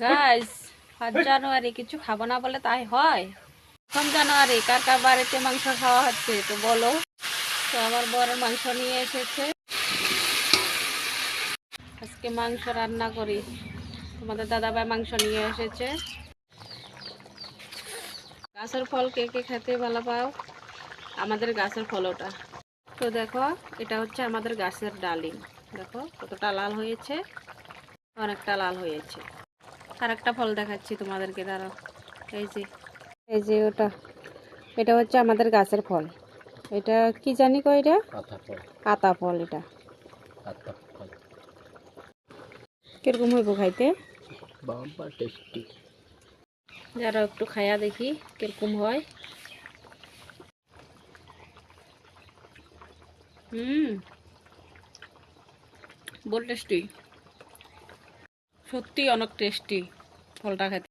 Guys 5 জানুয়ারি কিছু খাবো না বলে তাই হয়? 1 জানুয়ারি কার কার বাড়িতে মাংস খাওয়া হচ্ছে তো বলো। তো আমার বড় মাংস নিয়ে এসেছে, আজকে মাংস রান্না করি। তোমাদের দাদাভাই মাংস নিয়ে এসেছে। গাছের ফল কে কে খেতে ভালো পাও? আমাদের গাছের ফল ওটা। তো দেখো, এটা হচ্ছে আমাদের গাছের ডালিম। দেখো কতটা লাল হয়েছে, অনেকটা লাল হয়েছে। আর একটা ফল দেখাচ্ছি তোমাদেরকে, দাঁড়াও। এই যে ওটা, এটা হচ্ছে আমাদের গাছের ফল। এটা কি জানি কই, এটা আতা ফল। এটা কিরকম হইব খাইতে? যারা একটু খায়া দেখি কিরকম হয়। বল টেস্টি, সত্যি অনেক টেস্টি ফলটা খেতে।